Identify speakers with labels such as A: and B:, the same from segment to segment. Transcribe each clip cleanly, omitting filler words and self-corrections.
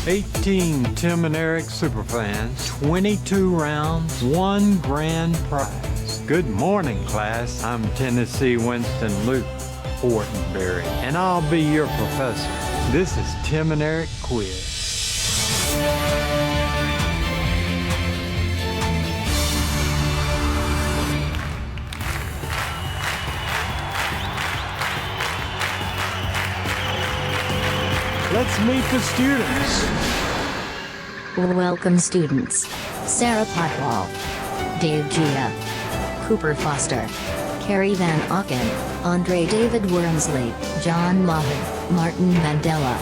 A: 18 Tim and Eric superfans, 22 rounds, 1 grand prize. Good morning, class. I'm Tennessee Winston Luke Fortenberry, and I'll be your professor. This is Tim and Eric Quiz. Let's meet the students.
B: Welcome, students. Sarah Potwall, Dave Gia, Cooper Foster, Carrie Van Auken, Andre David Wormsley, John Mahan, Martin Mandela,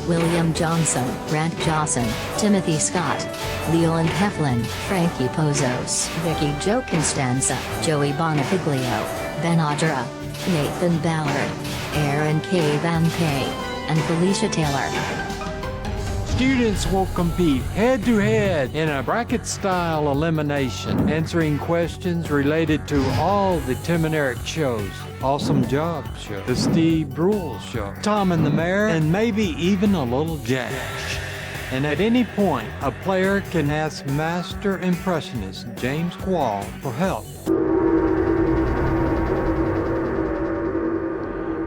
B: William Johnson, Grant Jawson, Timothy Scott, Leland Heflin, Frankie Pozos, Vicky Jo Constanza, Joey Bonifiglio, Ben Audra, Nathan Ballard, Aaron K. Van Kay, and Felicia Taylor.
A: Students will compete head-to-head in a bracket-style elimination, answering questions related to all the Tim and Eric shows, Awesome Job Show, the Steve Brule Show, Tom and the Mayor, and maybe even a little Jash. And at any point, a player can ask master impressionist James Quall for help.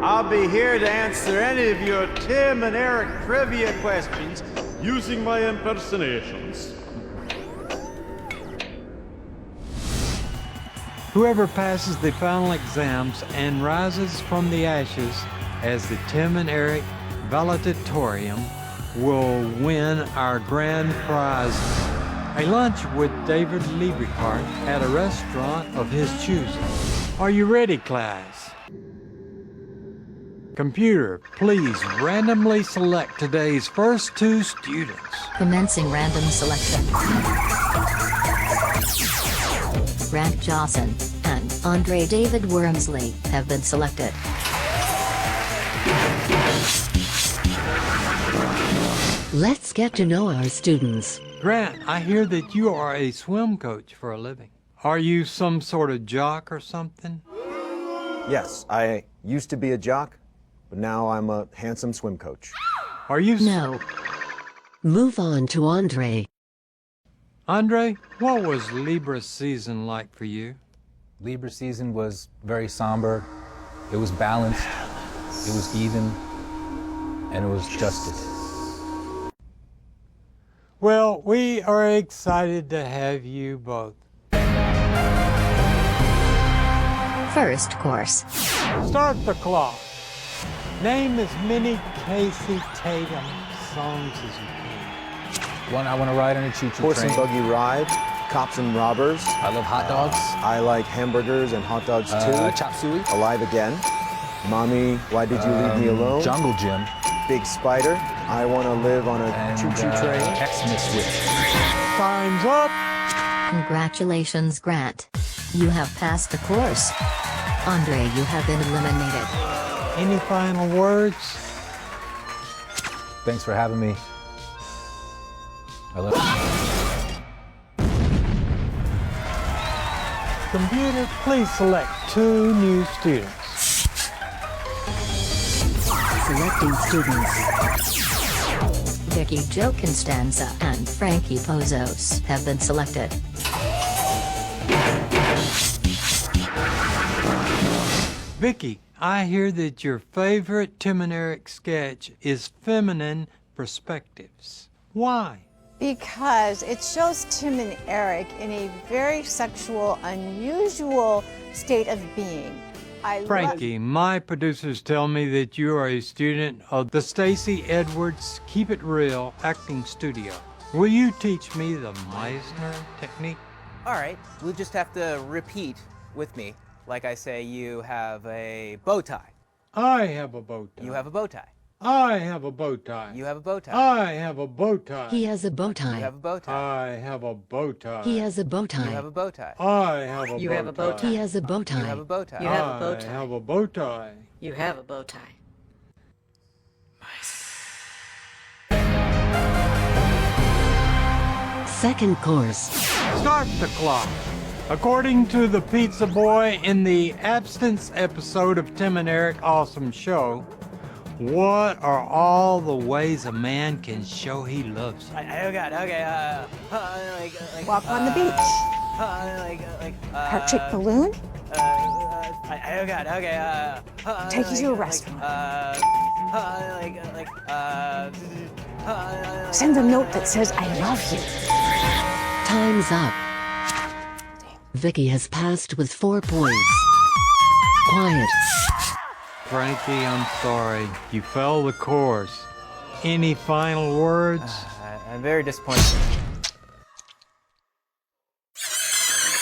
C: I'll be here to answer any of your Tim and Eric trivia questions using my impersonations.
A: Whoever passes the final exams and rises from the ashes as the Tim and Eric Valedictorian will win our grand prize, a lunch with David Lieberkart at a restaurant of his choosing. Are you ready, class? Computer, please randomly select today's first 2 students.
B: Commencing random selection. Grant Jawson and Andre David Wormsley have been selected. Let's get to know our students.
A: Grant, I hear that you are a swim coach for a living. Are you some sort of jock or something?
D: Yes, I used to be a jock, but now I'm a handsome swim coach.
A: Are you...
B: No. Move on to Andre.
A: Andre, what was Libra season like for you?
E: Libra season was very somber. It was balanced, it was even, and it was justice.
A: Well, we are excited to have you both.
B: First course.
A: Start the clock. Name as many Casey Tatum songs as you can.
E: I want to ride on a choo-choo
D: Horse
E: train.
D: and buggy ride, cops and robbers.
E: I love hot dogs.
D: I like hamburgers and hot dogs too.
E: Chop suey.
D: Alive Again. Mommy, Why Did You Leave Me Alone?
E: Jungle Gym.
D: Big Spider. I Want to Live on a
E: And
D: Choo-Choo Train.
E: Xmas Switch.
A: Time's up.
B: Congratulations, Grant. You have passed the course. Andre, you have been eliminated.
A: Any final words?
E: Thanks for having me. I love you.
A: Computer, please select 2 new students.
B: Selecting students. Vicky Jo Constanza and Frankie Pozos have been selected.
A: Vicky, I hear that your favorite Tim and Eric sketch is Feminine Perspectives. Why?
F: Because it shows Tim and Eric in a very sexual, unusual state of being.
A: Frankie, my producers tell me that you are a student of the Stacey Edwards Keep It Real acting studio. Will you teach me the Meisner technique?
G: All right, we'll just have to repeat with me. Like I say, you have a bow tie.
A: I have a bow tie.
G: You have a bow tie.
A: I have a bow tie.
G: You have a bow tie.
A: I have a bow tie.
B: He has a bow tie.
G: You have a bow tie.
A: I have a bow tie.
B: He has a bow tie.
G: You have a bow tie.
A: I have a
H: You
A: bow
H: have a bow
A: tie.
H: tie.
B: He has a bow tie.
G: You have a bow tie.
H: You have a bow
A: I
H: tie.
A: have a bow tie.
H: You have a bow tie.
B: Second course.
A: Start the clock. According to the pizza boy in the abstinence episode of Tim and Eric Awesome Show, What are all the ways a man can show he loves you?
G: Oh God. Okay.
F: Walk on the beach. Heart-shaped balloon.
G: Oh God. Okay.
F: Take you to a restaurant. Send a note that says, I love you.
B: Time's up. Vicky has passed with 4 points. Quiet.
A: Frankie, I'm sorry. You fell the course. Any final words?
G: I'm very disappointed.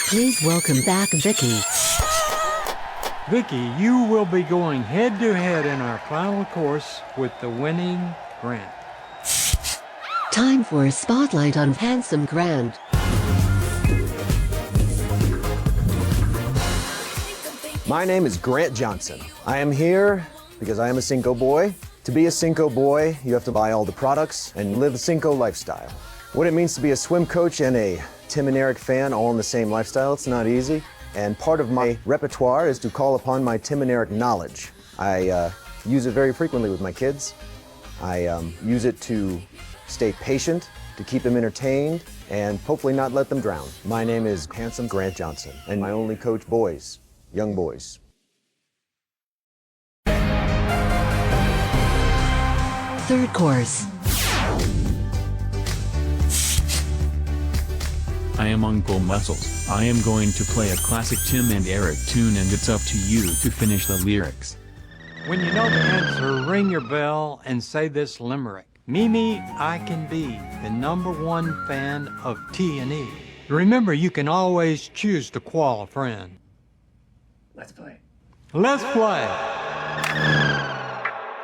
B: Please welcome back Vicky.
A: Vicky, you will be going head-to-head in our final course with the winning Grant.
B: Time for a spotlight on handsome Grant.
D: My name is Grant Johnson. I am here because I am a Cinco boy. To be a Cinco boy, you have to buy all the products and live the Cinco lifestyle. What it means to be a swim coach and a Tim and Eric fan all in the same lifestyle, it's not easy. And part of my repertoire is to call upon my Tim and Eric knowledge. I use it very frequently with my kids. I use it to stay patient, to keep them entertained, and hopefully not let them drown. My name is handsome Grant Johnson, and I only coach boys, young boys.
B: Third course.
H: I am Uncle Muscles. I am going to play a classic Tim and Eric tune, and it's up to you to finish the lyrics.
A: When you know the answer, ring your bell and say this limerick. Mimi, I can be the #1 fan of T&E. Remember, you can always choose to call a friend.
I: Let's play.
A: Let's play.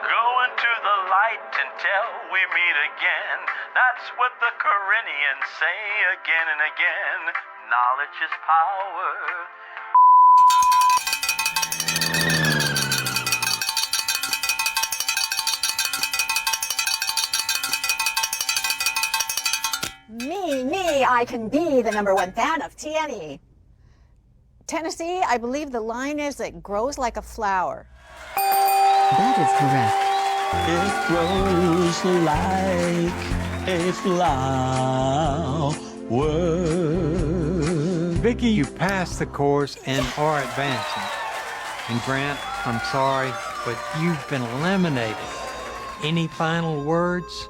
J: Go into the light until we meet again. That's what the Corinthians say again and again. Knowledge is power.
F: Me, I can be the #1 fan of TNE. Tennessee, I believe the line is it grows like a flower.
B: That is correct.
I: It grows like a flower.
A: Vicky, you passed the course and are advancing. And Grant, I'm sorry, but you've been eliminated. Any final words?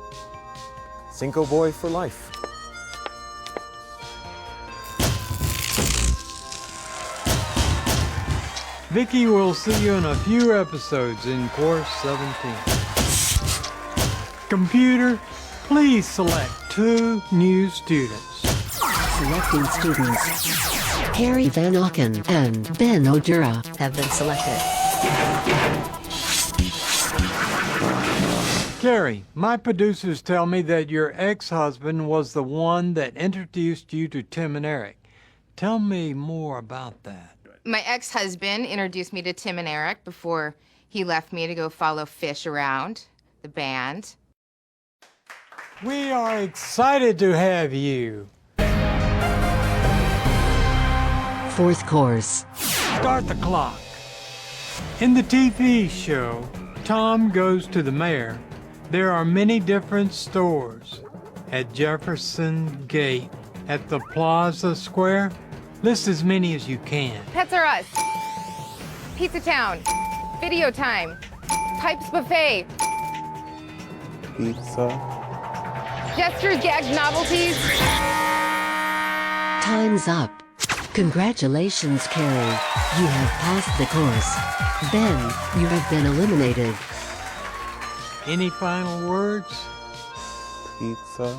D: Cinco boy for life.
A: Vicky, we'll see you in a few episodes in course 17. Computer, please select 2 new students.
B: Selecting students. Carrie Van Auken and Ben Odura have been selected.
A: Carrie, my producers tell me that your ex-husband was the one that introduced you to Tim and Eric. Tell me more about that.
K: My ex-husband introduced me to Tim and Eric before he left me to go follow Fish around, the band.
A: We are excited to have you.
B: Fourth course.
A: Start the clock. In the TV show, Tom Goes to the Mayor, there are many different stores. At Jefferson Gate, at the Plaza Square, list as many as you can.
K: Pets R Us, Pizza Town, Video Time, Pipes Buffet,
E: Pizza.
K: Jester's Gags Novelties.
B: Time's up. Congratulations, Carrie. You have passed the course. Ben, you have been eliminated.
A: Any final words?
E: Pizza.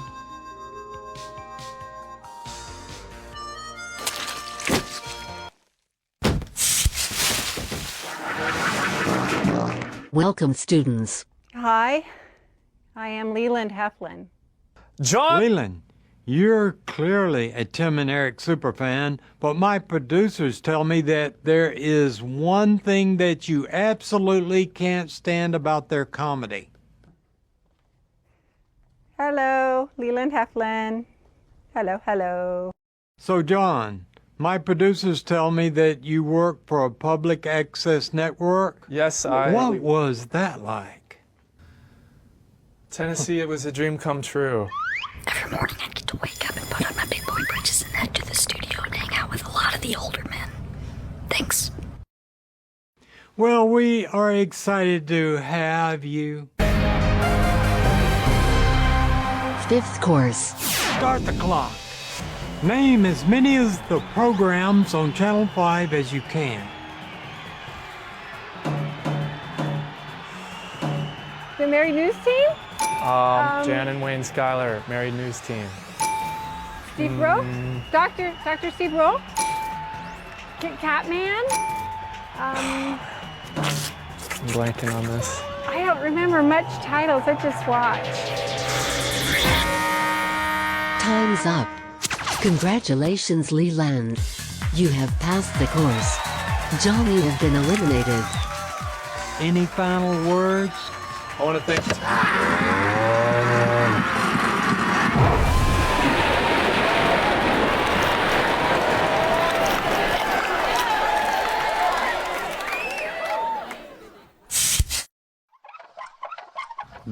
B: Welcome, students.
L: Hi, I am Leland Heflin.
C: John?
A: Leland, you're clearly a Tim and Eric superfan, but my producers tell me that there is one thing that you absolutely can't stand about their comedy.
L: Hello, Leland Heflin. Hello, hello.
A: So, John, my producers tell me that you work for a public access network.
E: Yes,
A: What was that like?
M: Tennessee, it was a dream come true.
N: Every morning I'd get to wake up and put on my big boy britches and head to the studio and hang out with a lot of the older men. Thanks.
A: Well, we are excited to have you.
B: 5th course.
A: Start the clock. Name as many of the programs on Channel 5 as you can.
L: The Married News Team?
M: Jan and Wayne Schuyler, Married News Team.
L: Steve Rowe? Dr. Steve Rowe? Catman?
M: I'm blanking on this.
L: I don't remember much titles. I just watched.
B: Time's up. Congratulations, Leland. You have passed the course. John, you have been eliminated.
A: Any final words?
M: I want to thank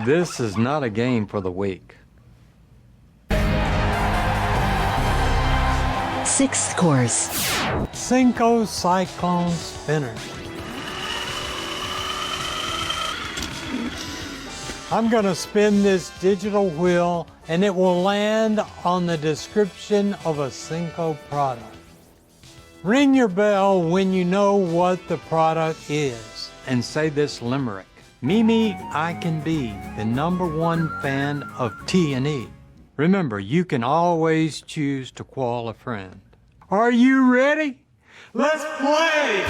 A: This is not a game for the weak.
B: 6th course.
A: Cinco Cyclone Spinner. I'm going to spin this digital wheel and it will land on the description of a Cinco product. Ring your bell when you know what the product is and say this limerick. Mimi, I can be the #1 fan of T&E. Remember, you can always choose to call a friend. Are you ready? Let's play!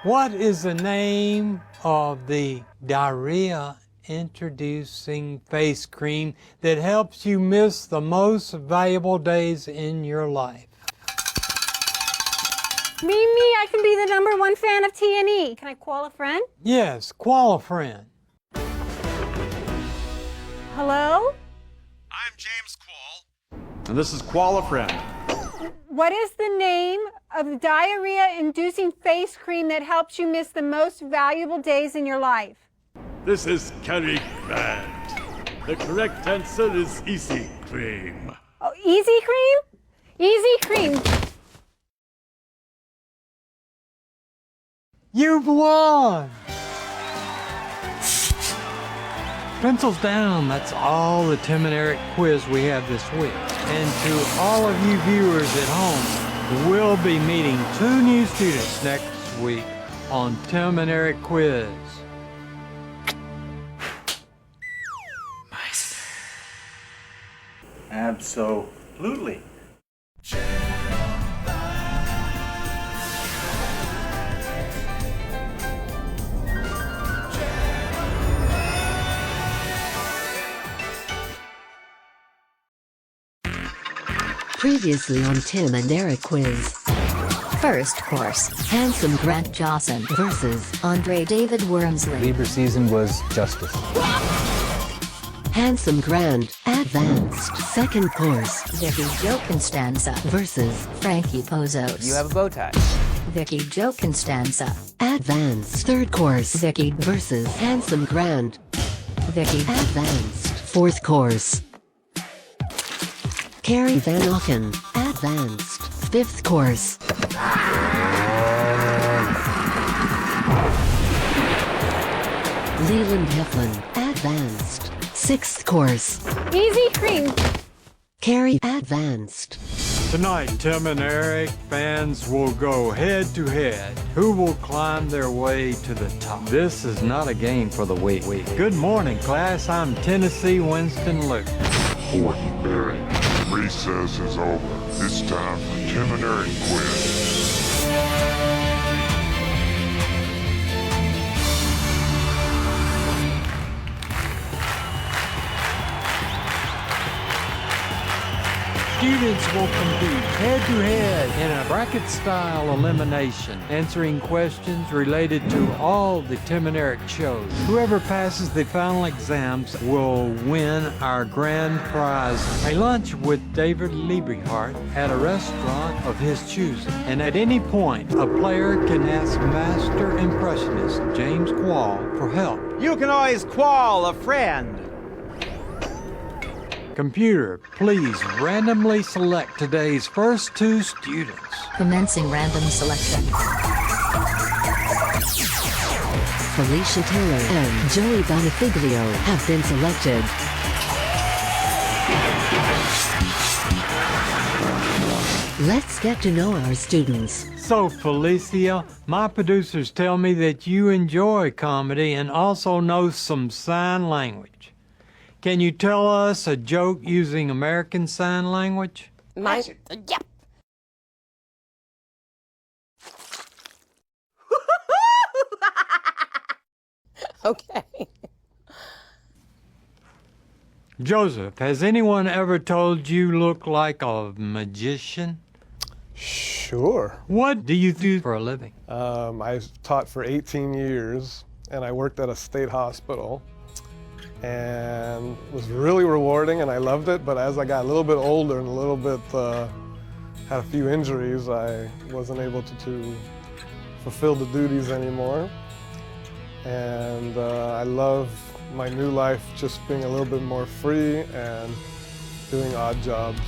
A: What is the name of the diarrhea-introducing face cream that helps you miss the most valuable days in your life?
L: Me, I can be the #1 fan of T&E. Can I call a friend?
A: Yes, call a friend.
L: Hello?
C: I'm James Quall. And this is Quall a Friend.
L: What is the name of the diarrhea-inducing face cream that helps you miss the most valuable days in your life?
C: This is Kerry Grant. The correct answer is Easy Cream.
L: Oh, Easy Cream? Easy Cream.
A: You've won! Pencils down, that's all the Tim and Eric quiz we have this week. And to all of you viewers at home, we'll be meeting 2 new students next week on Tim and Eric Quiz.
C: Absolutely.
B: Previously on Tim and Eric Quiz. 1st course. Handsome Grant Johnson versus Andre David Wormsley.
E: Libra season was justice.
B: Handsome Grant, advanced. 2nd course. Vicky Joe Constanza versus Frankie Pozos.
G: You have a bow tie.
B: Vicky Joe Constanza, advanced. 3rd course. Vicky versus Handsome Grant. Vicky, advanced. 4th course. Carrie Van Auken, advanced. 5th course. Leland Heflin, advanced. 6th course.
L: Easy Cream.
B: Carrie, advanced.
A: Tonight, Tim and Eric fans will go head to head. Who will climb their way to the top? This is not a game for the weak. Good morning, class. I'm Tennessee Winston Luke.
O: 4th period. Recess is over. It's time for Tim and Eric Quiz.
A: Students will compete head-to-head in a bracket-style elimination, answering questions related to all the Tim and Eric shows. Whoever passes the final exams will win our grand prize, a lunch with David Lieberhart at a restaurant of his choosing. And at any point, a player can ask Master Impressionist James Quall for help.
C: You can always qual a friend.
A: Computer, please randomly select today's first two students.
B: Commencing random selection. Felicia Taylor and Joey Bonifiglio have been selected. Let's get to know our students.
A: So, Felicia, my producers tell me that you enjoy comedy and also know some sign language. Can you tell us a joke using American Sign Language?
P: Yep. Okay.
A: Joseph, has anyone ever told you look like a magician?
Q: Sure.
A: What do you do for a living?
Q: I taught for 18 years, and I worked at a state hospital. And it was really rewarding, and I loved it. But as I got a little bit older and a little bit had a few injuries, I wasn't able to fulfill the duties anymore. And I love my new life just being a little bit more free and doing odd jobs.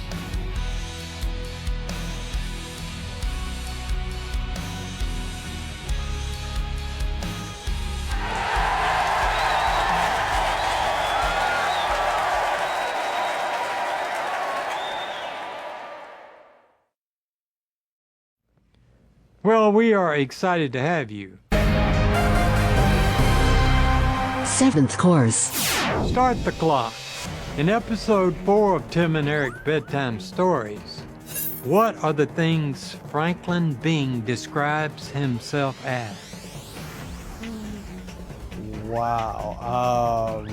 A: Well, we are excited to have you.
B: 7th course.
A: Start the clock. In episode 4 of Tim and Eric Bedtime Stories, what are the things Franklin Bing describes himself as?
Q: Wow.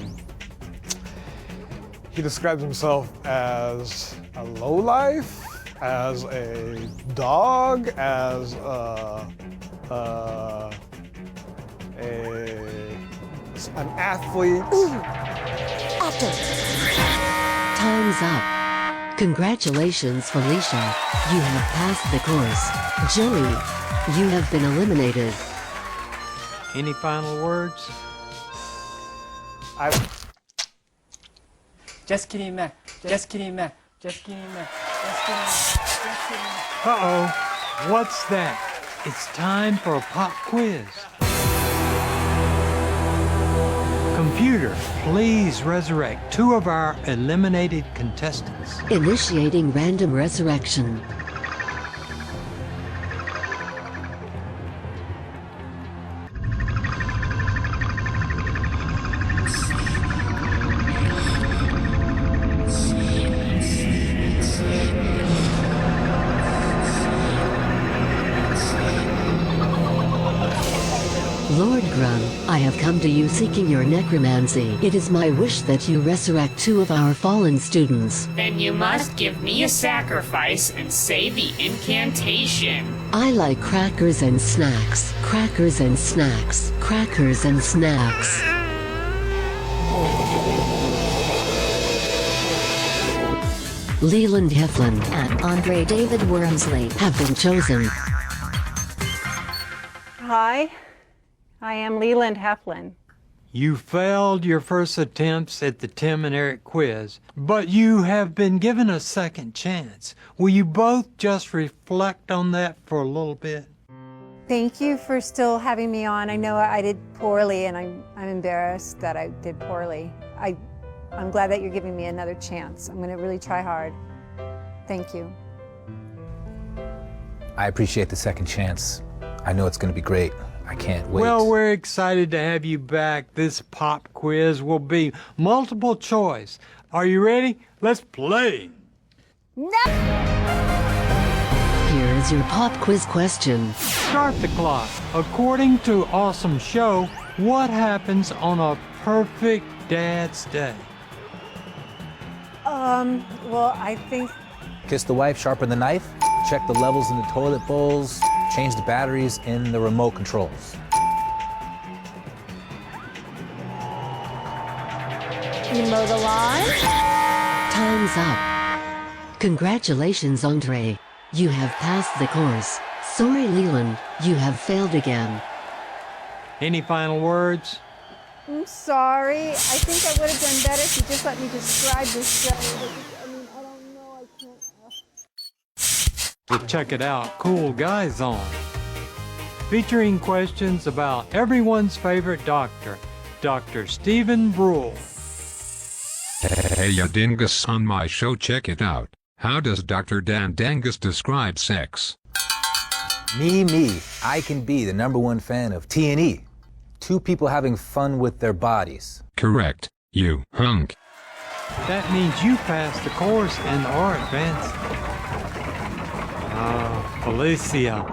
Q: He describes himself as a lowlife, as a dog, as an athlete.
B: Time's up. Congratulations, Felicia. You have passed the course. Joey, you have been eliminated.
A: Any final words?
I: Just kidding, Mac. Just kidding, Mac. Just kidding, Mac. Just kidding, Mac. Just kidding, Mac.
A: Uh-oh. What's that? It's time for a pop quiz. Computer, please resurrect 2 of our eliminated contestants.
B: Initiating random resurrection. Lord Grum, I have come to you seeking your necromancy. It is my wish that you resurrect 2 of our fallen students.
R: Then you must give me a sacrifice and say the incantation.
B: I like crackers and snacks, crackers and snacks, crackers and snacks. Leland Heflin and Andre David Wormsley have been chosen.
L: Hi, I am Leland Heflin.
A: You failed your first attempts at the Tim and Eric quiz, but you have been given a second chance. Will you both just reflect on that for a little bit?
L: Thank you for still having me on. I know I did poorly, and I'm embarrassed that I did poorly. I'm glad that you're giving me another chance. I'm going to really try hard. Thank you.
E: I appreciate the second chance. I know it's going to be great. I can't wait.
A: Well, we're excited to have you back. This pop quiz will be multiple choice. Are you ready? Let's play.
L: No!
B: Here is your pop quiz question.
A: Start the clock. According to Awesome Show, what happens on a perfect dad's day?
L: Well, I think
E: Kiss the wife, sharpen the knife, check the levels in the toilet bowls, change the batteries in the remote controls.
L: You mow the lawn?
B: Time's up. Congratulations, Andre. You have passed the course. Sorry, Leland, you have failed again.
A: Any final words?
L: I'm sorry. I think I would have done better if you just let me describe this show. I mean, I don't know. I can't.
A: To check it out, Cool Guy Zone. Featuring questions about everyone's favorite doctor, Dr. Stephen Brule.
S: Hey, ya dingus on my show, check it out. How does Dr. Dan Dangus describe sex?
E: Me. I can be the #1 fan of T&E. Two people having fun with their bodies.
S: Correct, you hunk.
A: That means you passed the course and are advancing. Felicia.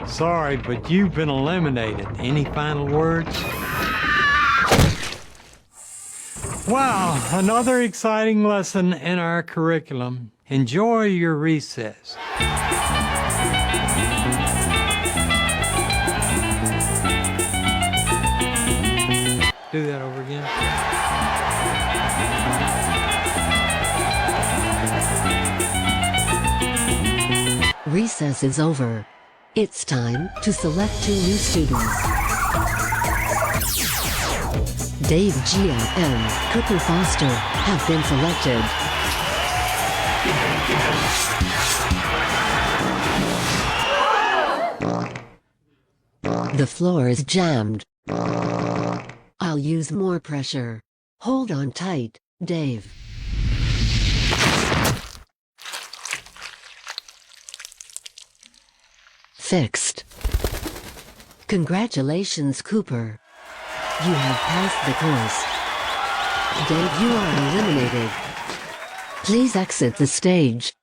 A: Sorry, but you've been eliminated. Any final words? Wow, another exciting lesson in our curriculum. Enjoy your recess. Do that over again.
B: Recess is over. It's time to select 2 new students. Dave Gia and Cooper Foster have been selected. The floor is jammed. I'll use more pressure. Hold on tight, Dave. Fixed. Congratulations, Cooper. You have passed the course. Dave, you are eliminated. Please exit the stage.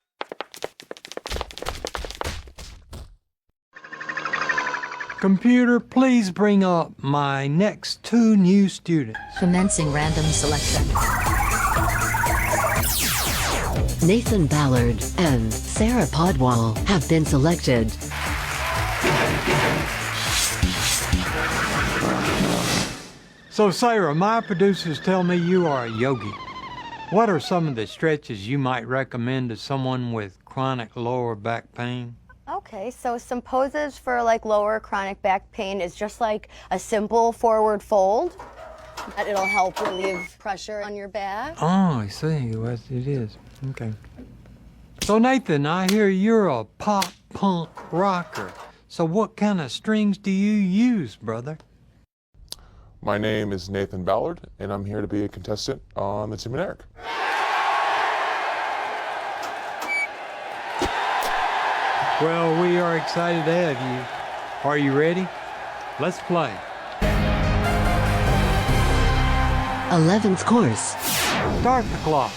A: Computer, please bring up my next 2 new students.
B: Commencing random selection. Nathan Ballard and Sarah Podwall have been selected.
A: So Sarah, my producers tell me you are a yogi. What are some of the stretches you might recommend to someone with chronic lower back pain?
T: Okay, so some poses for like lower chronic back pain is just like a simple forward fold. It'll help relieve pressure on your back.
A: Oh, I see what it is. Okay. So Nathan, I hear you're a pop punk rocker. So what kind of strings do you use, brother?
U: My name is Nathan Ballard, and I'm here to be a contestant on the Tim and Eric.
A: Well, we are excited to have you. Are you ready? Let's play.
B: 11th course.
A: Start the clock.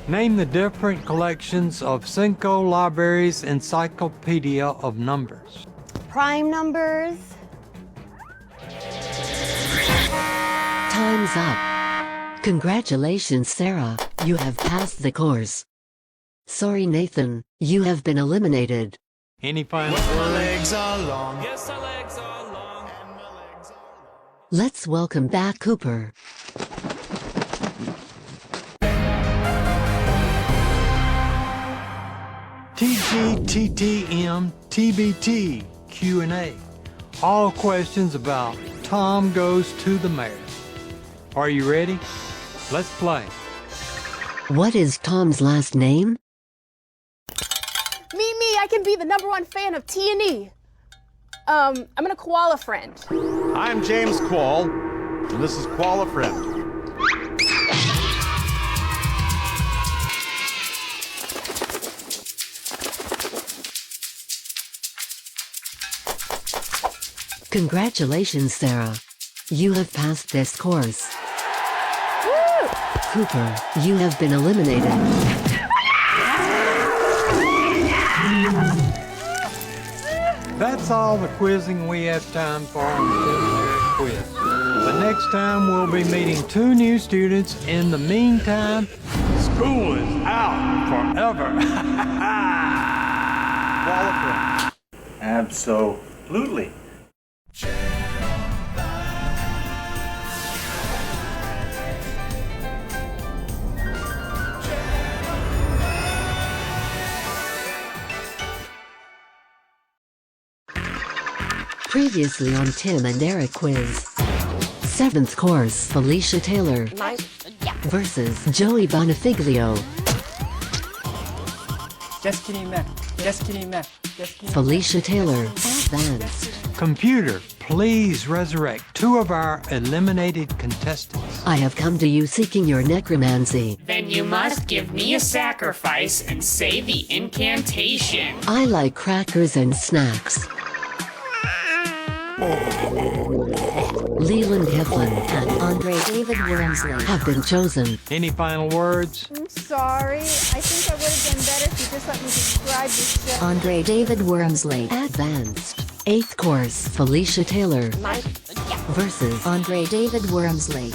A: Name the different collections of Cinco Library's Encyclopedia of Numbers.
T: Prime numbers.
B: Time's up. Congratulations, Sarah. You have passed the course. Sorry, Nathan. You have been eliminated.
A: Any final
V: My
A: words?
V: legs are long. Yes, my legs are long. And my legs are long.
B: Let's welcome back Cooper.
A: TGTTM TBT Q&A. All questions about Tom Goes to the Mayor. Are you ready? Let's play.
B: What is Tom's last name?
W: Me, I can be the #1 fan of T&E. I'm gonna koala friend.
C: I'm James Quall, and this is Koala Friend.
B: Congratulations, Sarah. You have passed this course.
W: Woo!
B: Cooper, you have been eliminated.
A: That's all the quizzing we have time for on the Tim and Eric quiz. But next time we'll be meeting 2 new students. In the meantime, School is out forever.
F: Absolutely.
H: Previously on Tim and Eric Quiz. 7th course, Felicia Taylor versus Joey Bonifiglio.
I: Just kidding, man. Just kidding, man. Just kidding.
H: Felicia Taylor, advanced.
A: Computer, please resurrect 2 of our eliminated contestants.
H: I have come to you seeking your necromancy.
R: Then you must give me a sacrifice and say the incantation.
H: I like crackers and snacks. Leland Heflin and
B: Andre David Wormsley
H: have been chosen.
A: Any final words?
L: I'm sorry. I think I would have been better if you just let me describe this show.
B: Andre David Wormsley
H: Advanced. 8th course, Felicia Taylor versus
B: Andre David Wormsley.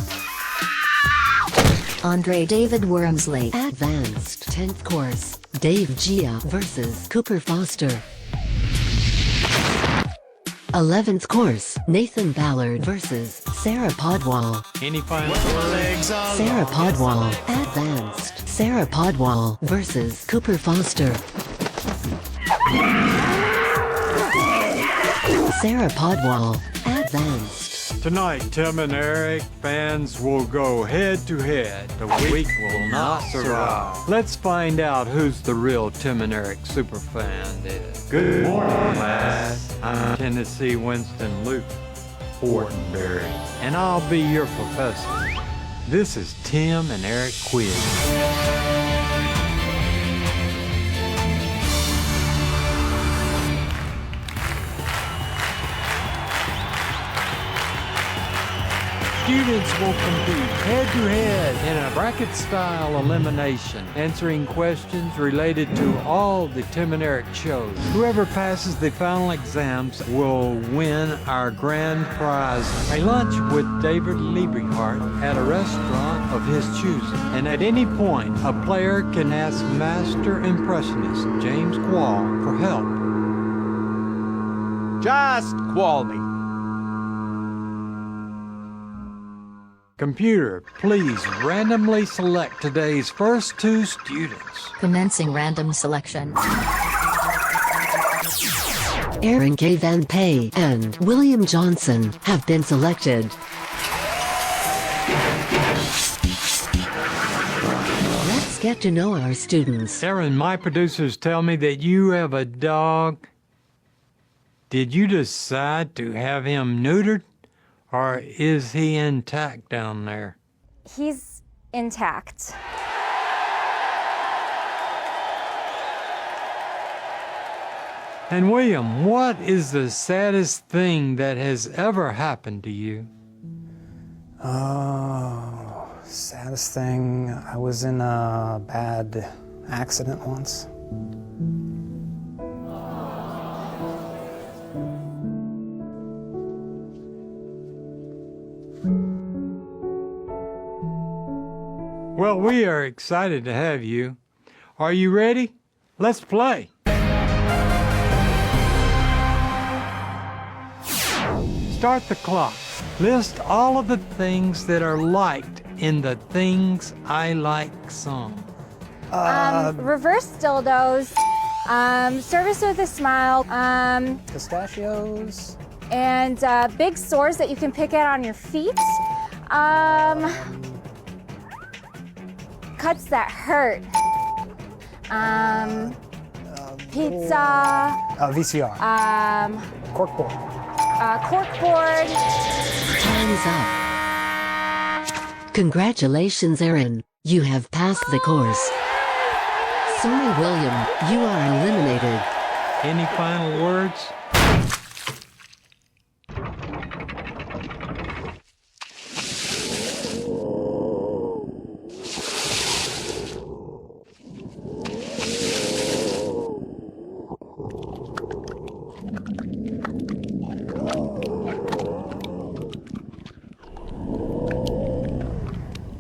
B: Andre David Wormsley
H: Advanced. 10th course, Dave Gia versus Cooper Foster. 11th course, Nathan Ballard versus Sarah Podwall.
A: Any final words?
H: Sarah Podwall, advanced. Sarah Podwall versus Cooper Foster. Sarah Podwall, advanced.
A: Tonight, Tim and Eric fans will go head to head. The weak will not survive. Let's find out who's the real Tim and Eric superfan is. Good morning, class. I'm Tennessee Winston Luke Fortenberry, and I'll be your professor. This is Tim and Eric Quiz. Students will compete head-to-head in a bracket-style elimination, answering questions related to all the Tim and Eric shows. Whoever passes the final exams will win our grand prize, a lunch with David Lieberhart at a restaurant of his choosing. And at any point, a player can ask Master Impressionist James Quall for help.
C: Just call me.
A: Computer, please randomly select today's first 2 students.
B: Commencing random selection.
H: Aaron K. Van Pay and William Johnson have been selected. Let's get to know our students.
A: Aaron, my producers tell me that you have a dog. Did you decide to have him neutered? Or is he intact down there?
J: He's intact.
A: And William, what is the saddest thing that has ever happened to you?
X: Oh, saddest thing. I was in a bad accident once.
A: Well, we are excited to have you. Are you ready? Let's play. Start the clock. List all of the things that are liked in the Things I Like song.
J: Reverse dildos, service with a smile,
X: Pistachios.
J: and big sores that you can pick out on your feet. Cuts that hurt. Pizza.
X: VCR. Corkboard.
J: Corkboard.
H: Time's up. Congratulations, Aaron. You have passed the course. Sorry, William. You are eliminated.
A: Any final words?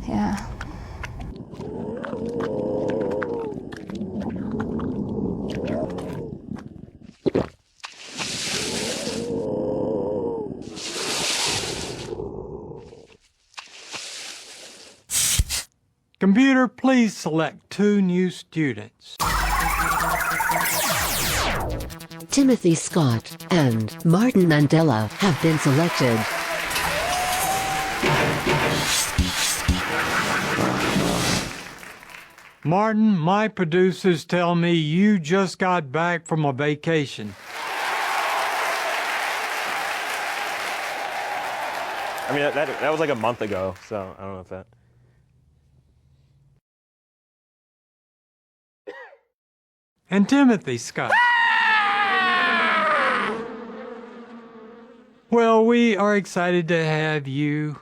J: Yeah.
A: Computer, please select 2 new students.
H: Timothy Scott and Martin Mandela have been selected.
A: Martin, my producers tell me you just got back from a vacation.
D: I mean, that was like a month ago, so I don't know if that...
A: And Timothy Scott. Well, we are excited to have you.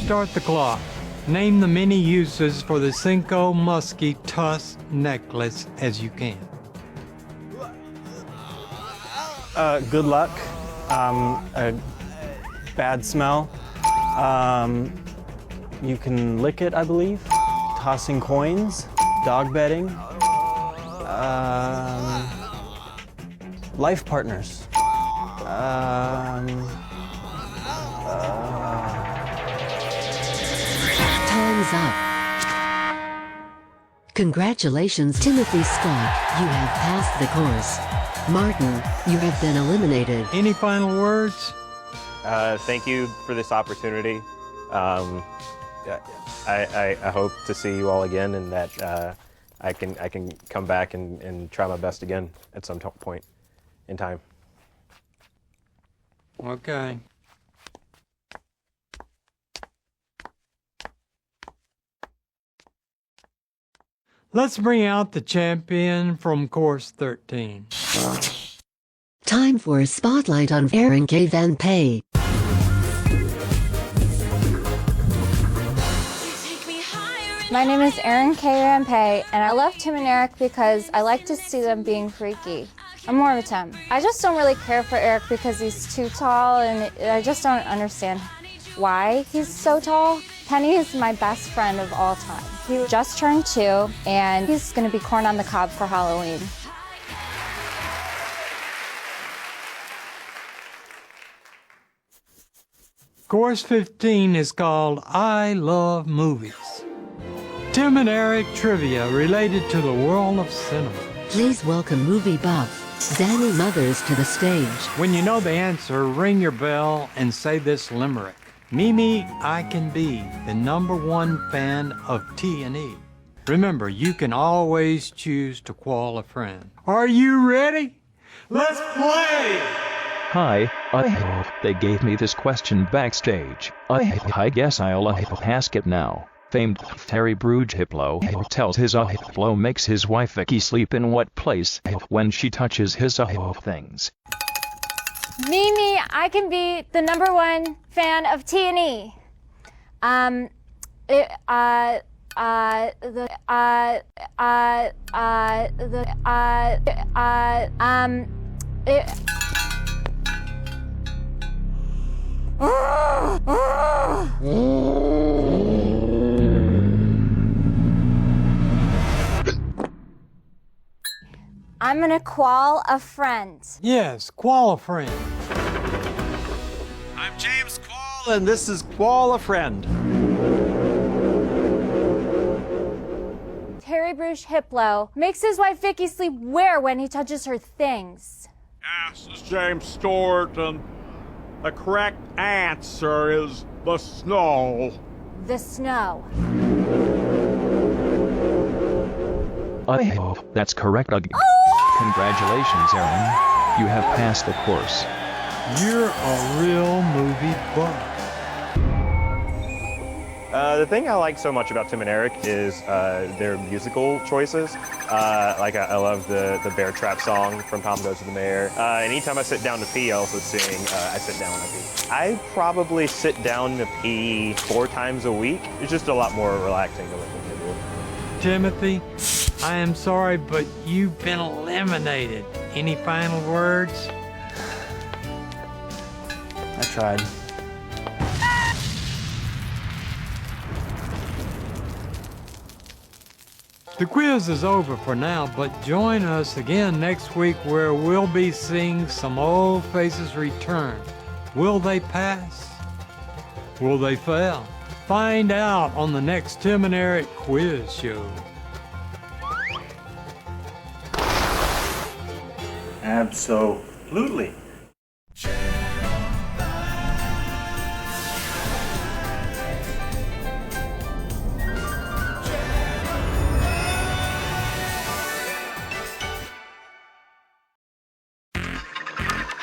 A: Start the clock. Name the many uses for the Cinco Musky tusk necklace as you can.
F: Good luck, a bad smell, you can lick it, I believe, tossing coins, dog bedding, life partners,
H: Time's up. Congratulations, Timothy Scott. You have passed the course. Martin, you have been eliminated.
A: Any final words?
D: Thank you for this opportunity. I hope to see you all again, and that I can come back and try my best again at some point in time.
A: Okay. Let's bring out the champion from course 13.
H: Time for a spotlight on Eric Van Pay.
J: My name is Erin K. Rampay, and I love Tim and Eric because I like to see them being freaky. I'm more of a Tim. I just don't really care for Eric because he's too tall, and I just don't understand why he's so tall. Penny is my best friend of all time. He just turned 2, and he's gonna be corn on the cob for Halloween.
A: Course 15 is called I Love Movies. Tim and Eric trivia related to the world of cinema.
H: Please welcome movie buff Danny Mothers to the stage.
A: When you know the answer, ring your bell and say this limerick. Mimi, I can be the #1 fan of T&E. Remember, you can always choose to call a friend. Are you ready? Let's play!
K: Hi, they gave me this question backstage. I guess I'll ask it now. Famed Terry Brugeplo tells his blow makes his wife Vicky sleep in what place when she touches his things.
J: Mimi, I can be the #1 fan of T&E. I'm gonna call a friend.
A: Yes, call a friend.
C: I'm James Quall, and this is Quall a Friend.
J: Terry Brugeplo makes his wife Vicky sleep where when he touches her things?
C: Yes, this is James Stewart, and the correct answer is the snow.
J: The snow.
K: That's correct. Congratulations, Erin. You have passed the course.
A: You're a real movie buff.
D: The thing I like so much about Tim and Eric is their musical choices. Like I love the Bear Trap song from Tom Goes to the Mayor. Anytime I sit down to pee, I also sing I Sit Down to Pee. I probably sit down to pee 4 times a week. It's just a lot more relaxing to listen to.
A: Timothy, I am sorry, but you've been eliminated. Any final words?
F: I tried.
A: The quiz is over for now, but join us again next week where we'll be seeing some old faces return. Will they pass? Will they fail? Find out on the next Tim and Eric quiz show.
G: Absolutely.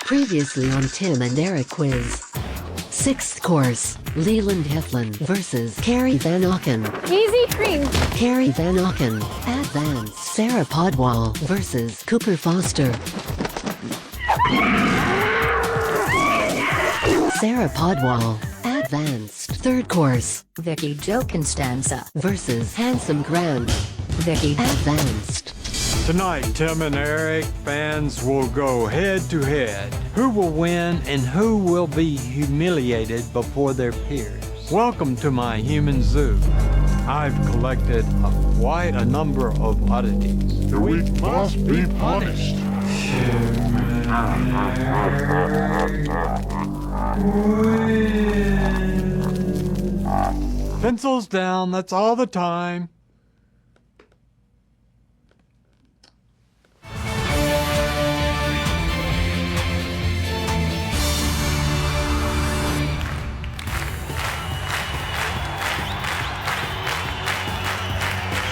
H: Previously on Tim and Eric quiz. 6th course, Leland Heflin versus Carrie Van Auken.
J: Easy cream.
H: Carrie Van Auken. Advanced. Sarah Podwall versus Cooper Foster. Sarah Podwall. Advanced. 3rd course,
B: Vicky Jo Constanza
H: versus Handsome Grant.
B: Vicky.
H: Advanced.
A: Tonight, Tim and Eric fans will go head to head. Who will win and who will be humiliated before their peers? Welcome to my human zoo. I've collected quite a number of oddities.
M: The weak must be punished.
A: Pencils down, that's all the time.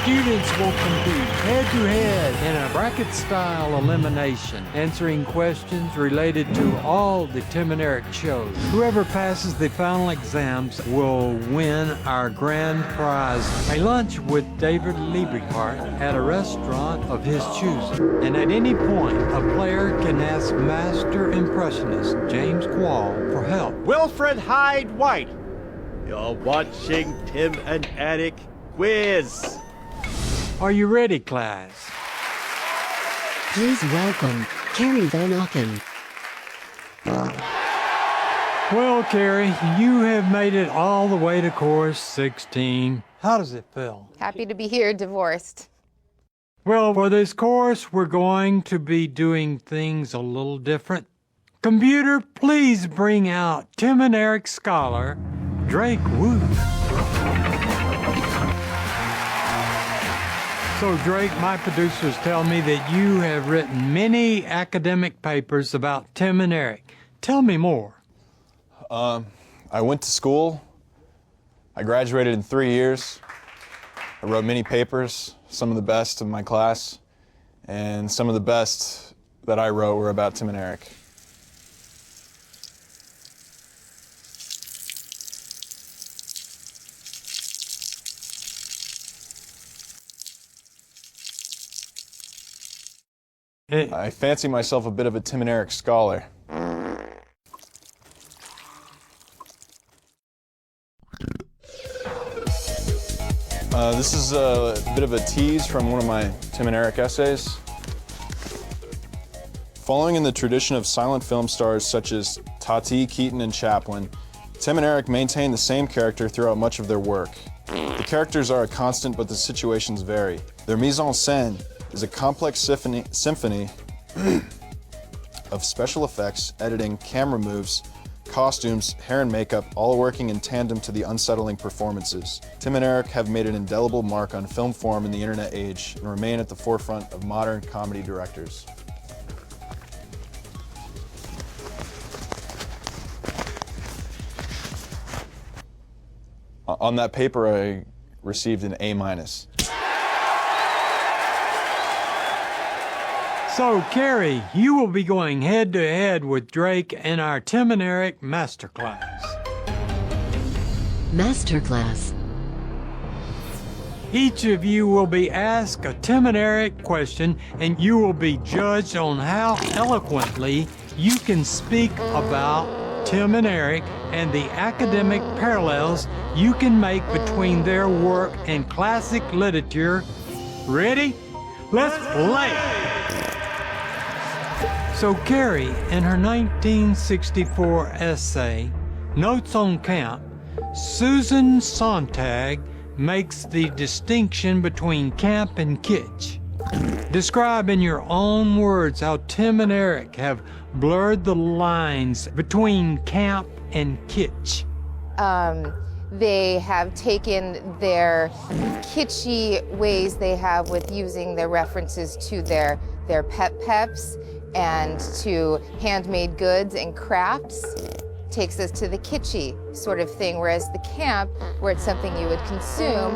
A: Students will compete head-to-head in a bracket-style elimination, answering questions related to all the Tim and Eric shows. Whoever passes the final exams will win our grand prize, a lunch with David Lieberhart at a restaurant of his choosing. And at any point, a player can ask master impressionist James Quall for help.
C: Wilfred Hyde White, you're watching Tim and Eric Quiz.
A: Are you ready, class?
H: Please welcome Carrie Van Auken.
A: Well, Carrie, you have made it all the way to course 16. How does it feel?
P: Happy to be here, divorced.
A: Well, for this course, we're going to be doing things a little different. Computer, please bring out Tim and Eric scholar, Drake Wood. So, Drake, my producers tell me that you have written many academic papers about Tim and Eric. Tell me more.
N: I went to school. I graduated in 3 years. I wrote many papers, some of the best of my class, and some of the best that I wrote were about Tim and Eric. I fancy myself a bit of a Tim and Eric scholar. This is a bit of a tease from one of my Tim and Eric essays. Following in the tradition of silent film stars such as Tati, Keaton, and Chaplin, Tim and Eric maintain the same character throughout much of their work. The characters are a constant, but the situations vary. Their mise en scène is a complex symphony of special effects, editing, camera moves, costumes, hair and makeup, all working in tandem to the unsettling performances. Tim and Eric have made an indelible mark on film form in the internet age and remain at the forefront of modern comedy directors. On that paper, I received an A-.
A: So, Carrie, you will be going head-to-head with Drake in our Tim and Eric Masterclass.
H: Masterclass.
A: Each of you will be asked a Tim and Eric question, and you will be judged on how eloquently you can speak about Tim and Eric and the academic parallels you can make between their work and classic literature. Ready? Let's play! So Carrie, in her 1964 essay, Notes on Camp, Susan Sontag makes the distinction between camp and kitsch. Describe in your own words how Tim and Eric have blurred the lines between camp and kitsch.
P: They have taken their kitschy ways they have with using their references to their peps and to handmade goods and crafts. Takes us to the kitschy sort of thing, whereas the camp, where it's something you would consume,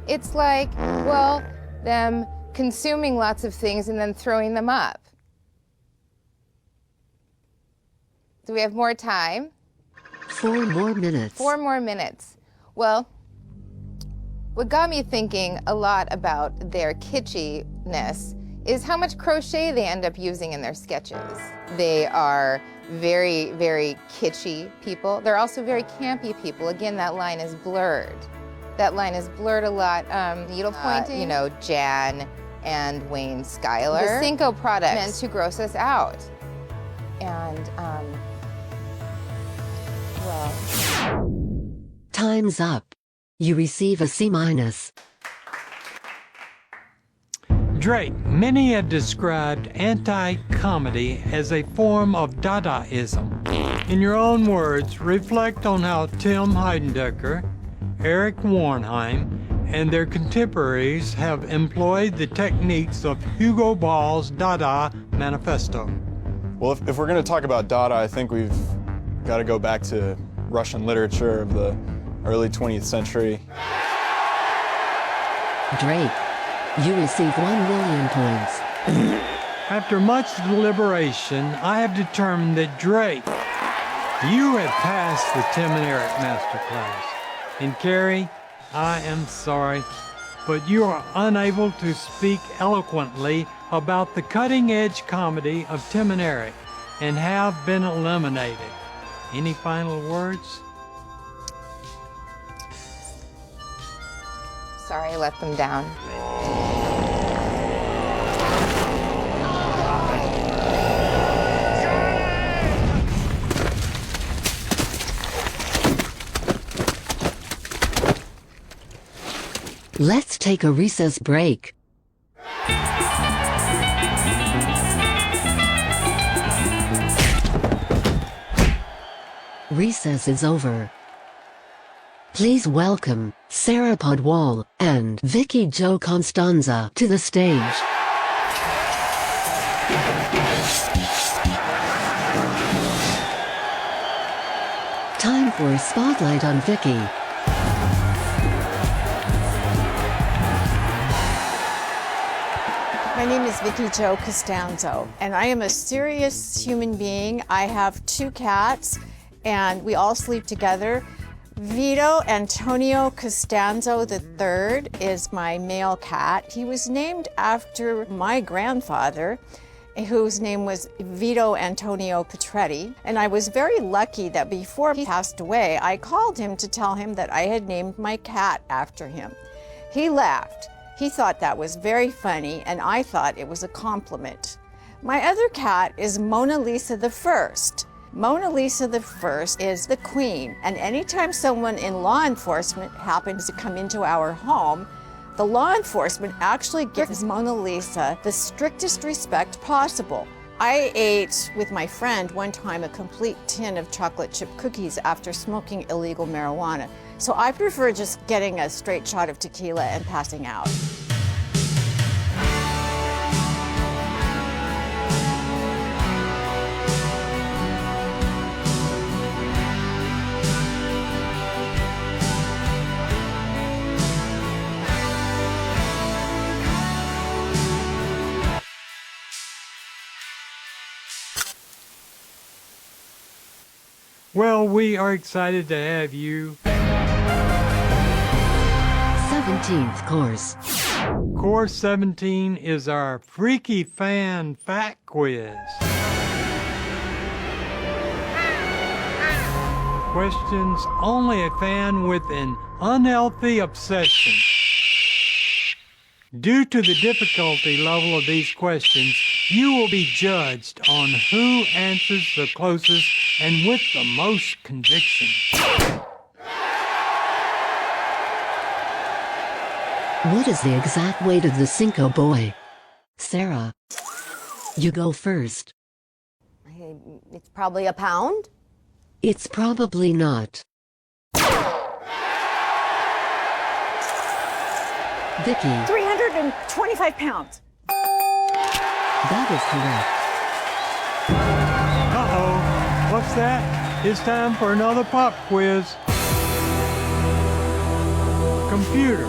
P: it's like, well, them consuming lots of things and then throwing them up. Do we have more time?
H: 4 more minutes.
P: 4 more minutes. Well, what got me thinking a lot about their kitschiness is how much crochet they end up using in their sketches. They are very, very kitschy people. They're also very campy people. Again, that line is blurred. That line is blurred a lot. Needle pointing. You know, Jan and Wayne Schuyler. The Cinco products meant to gross us out. And, well.
H: Time's up. You receive a C-.
A: Drake, many have described anti-comedy as a form of Dadaism. In your own words, reflect on how Tim Heidecker, Eric Warnheim, and their contemporaries have employed the techniques of Hugo Ball's Dada Manifesto.
N: Well, if we're going to talk about Dada, I think we've got to go back to Russian literature of the early 20th century.
H: Drake, you receive 1 million points.
A: After much deliberation, I have determined that Drake, you have passed the Tim and Eric Masterclass. And Carrie, I am sorry, but you are unable to speak eloquently about the cutting-edge comedy of Tim and Eric and have been eliminated. Any final words?
P: Sorry I let them down.
H: Let's take a recess break. Recess is over. Please welcome Sarah Podwall and Vicky Jo Constanza to the stage. Time for a spotlight on Vicky.
E: My name is Vicky Jo Costanzo, and I am a serious human being. I have 2 cats, and we all sleep together. Vito Antonio Costanzo III is my male cat. He was named after my grandfather, whose name was Vito Antonio Petretti. And I was very lucky that before he passed away, I called him to tell him that I had named my cat after him. He laughed. He thought that was very funny, and I thought it was a compliment. My other cat is Mona Lisa I. Mona Lisa I is the queen, and anytime someone in law enforcement happens to come into our home, the law enforcement actually gives Mona Lisa the strictest respect possible. I ate with my friend one time a complete tin of chocolate chip cookies after smoking illegal marijuana. So I prefer just getting a straight shot of tequila and passing out.
A: Well, we are excited to have you.
H: 17th course.
A: Course 17 is our Freaky Fan Fact Quiz. Questions only a fan with an unhealthy obsession. Due to the difficulty level of these questions, you will be judged on who answers the closest and with the most conviction.
H: What is the exact weight of the Cinco boy? Sarah, you go first.
T: It's probably a pound.
H: It's probably not. Vicky,
E: 325 pounds.
H: that is correct.
A: Uh-oh, what's that? It's time for another pop quiz. Computer,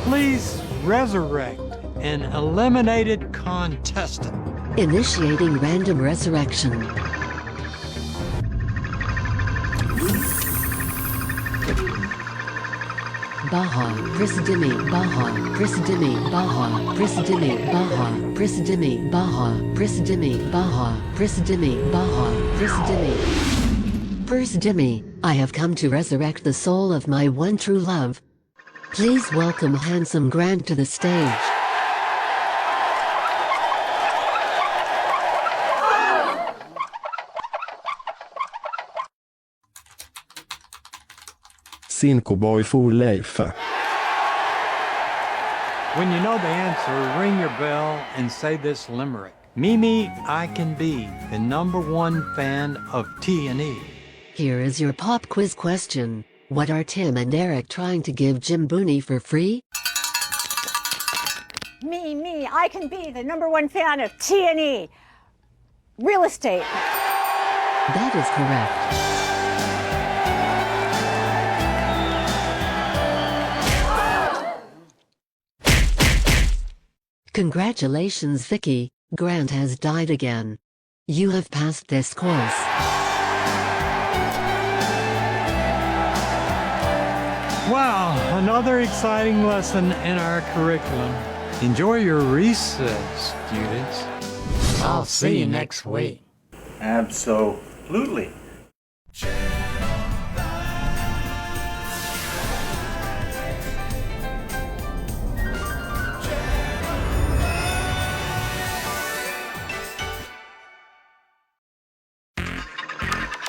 A: please resurrect an eliminated contestant.
H: Initiating random resurrection. Baha, Prisidimi, Baha, Prisidimi, Baha, Prisidimi, Baha, Prisidimi, Baha, Prisidimi, Baha, Prisidimi, Baha, Prisidimi. Prisidimi, I have come to resurrect the soul of my one true love. Please welcome handsome Grant to the stage.
G: Cinco boy full life.
A: When you know the answer, ring your bell and say this limerick. Mimi, I can be the #1 fan of T&E.
H: Here is your pop quiz question. What are Tim and Eric trying to give Jim Booney for free?
E: Me, I can be the #1 fan of T&E. Real estate.
H: That is correct. Congratulations, Vicky. Grant has died again. You have passed this course.
A: Wow, another exciting lesson in our curriculum. Enjoy your recess, students.
I: I'll see you next week.
C: Absolutely.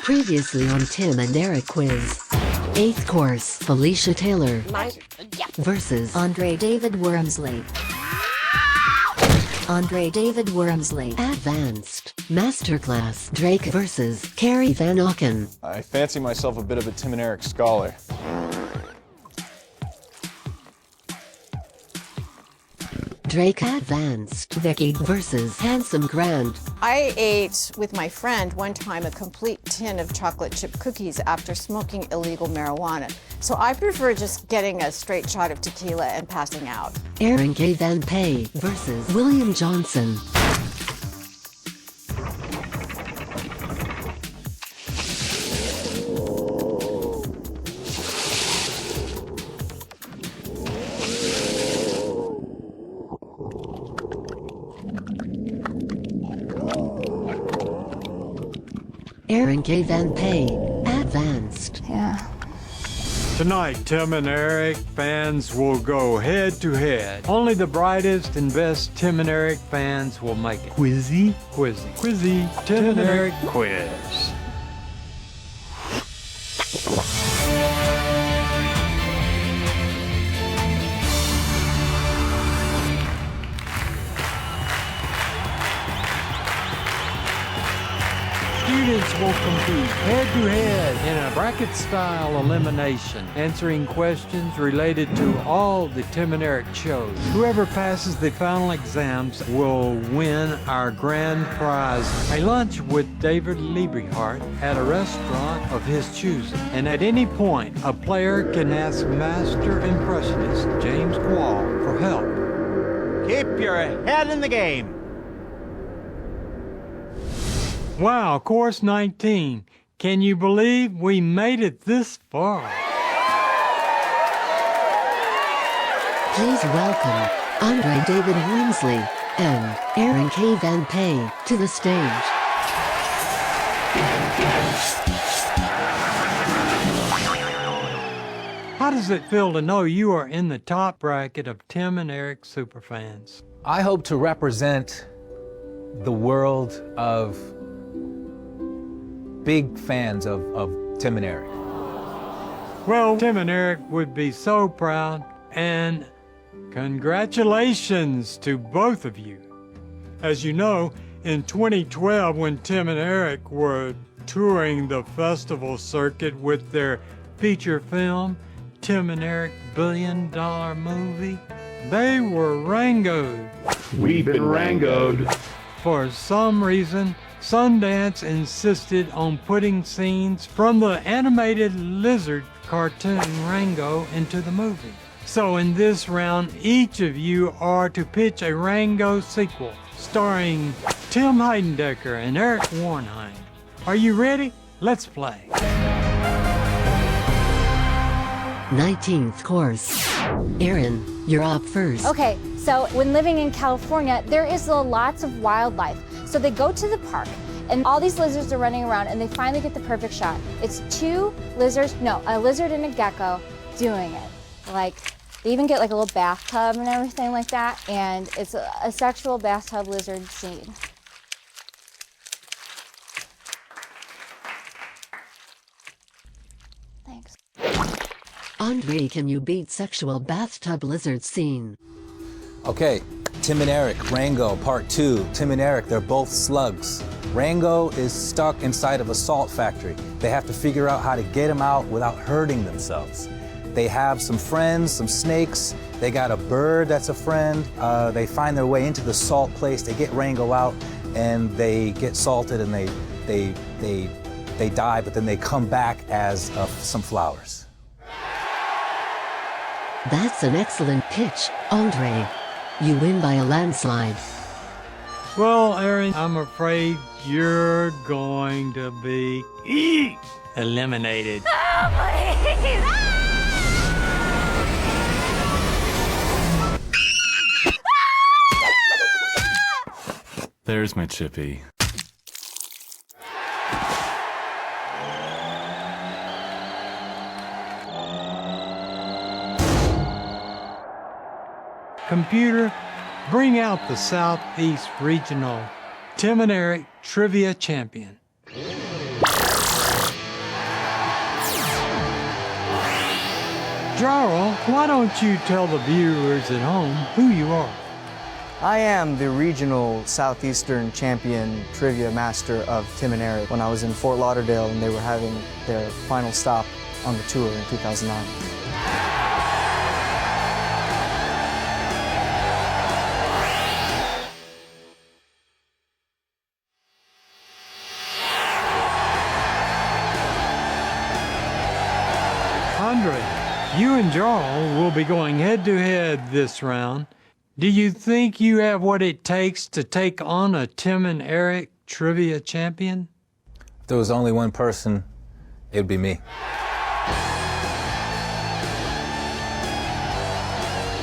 H: Previously on Tim and Eric Quiz. 8th course, Felicia Taylor versus
B: Andre David Wormsley. Andre David Wormsley.
H: Advanced Masterclass, Drake versus Carrie Van Auken.
N: I fancy myself a bit of a Tim and Eric scholar.
H: Drake Advanced, Vicky versus Handsome Grant.
E: I ate with my friend one time a complete tin of chocolate chip cookies after smoking illegal marijuana. So I prefer just getting a straight shot of tequila and passing out.
H: Aaron K. Van Pay versus William Johnson. Aaron K. Van Pay, Advanced.
J: Yeah.
A: Tonight, Tim and Eric fans will go head to head. Only the brightest and best Tim and Eric fans will make it. Quizzy, Tim and Eric quiz. Students will compete head-to-head in a bracket-style elimination, answering questions related to all the Tim and Eric shows. Whoever passes the final exams will win our grand prize, a lunch with David Lieberhart at a restaurant of his choosing. And at any point, a player can ask Master Impressionist James Quall for help.
C: Keep your head in the game.
A: Wow, course 19. Can you believe we made it this far?
H: Please welcome Andre David Wormsley and Aaron K. Van Pay to the stage.
A: How does it feel to know you are in the top bracket of Tim and Eric superfans?
O: I hope to represent the world of big fans of Tim and Eric.
A: Well, Tim and Eric would be so proud, and congratulations to both of you. As you know, In 2012, when Tim and Eric were touring the festival circuit with their feature film, Tim and Eric $1 Billion Movie, they were rangoed.
M: We've been rangoed.
A: For some reason, Sundance insisted on putting scenes from the animated lizard cartoon Rango into the movie. So in this round, each of you are to pitch a Rango sequel starring Tim Heidecker and Eric Warnheim. Are you ready? Let's play.
H: 19th course. Aaron, you're up first.
J: Okay, so when living in California, there is lots of wildlife. So they go to the park, and all these lizards are running around, and they finally get the perfect shot. It's a lizard and a gecko doing it. Like, they even get like a little bathtub and everything like that, and it's a sexual bathtub lizard scene. Thanks.
H: Andre, can you beat sexual bathtub lizard scene?
O: Okay, Tim and Eric, Rango, part 2. Tim and Eric, they're both slugs. Rango is stuck inside of a salt factory. They have to figure out how to get him out without hurting themselves. They have some friends, some snakes. They got a bird that's a friend. They find their way into the salt place. They get Rango out, and they get salted, and they die, but then they come back as some flowers.
H: That's an excellent pitch, Andre. You win by a landslide.
A: Well, Aaron, I'm afraid you're going to be eliminated.
J: Oh, please!
Q: There's my Chippy.
A: Computer, bring out the Southeast Regional Tim and Eric Trivia Champion. Jarl, why don't you tell the viewers at home who you are?
S: I am the regional Southeastern champion trivia master of Tim and Eric when I was in Fort Lauderdale and they were having their final stop on the tour in 2009.
A: Andre, you and Jarl will be going head-to-head this round. Do you think you have what it takes to take on a Tim and Eric trivia champion?
O: If there was only one person, it would be me.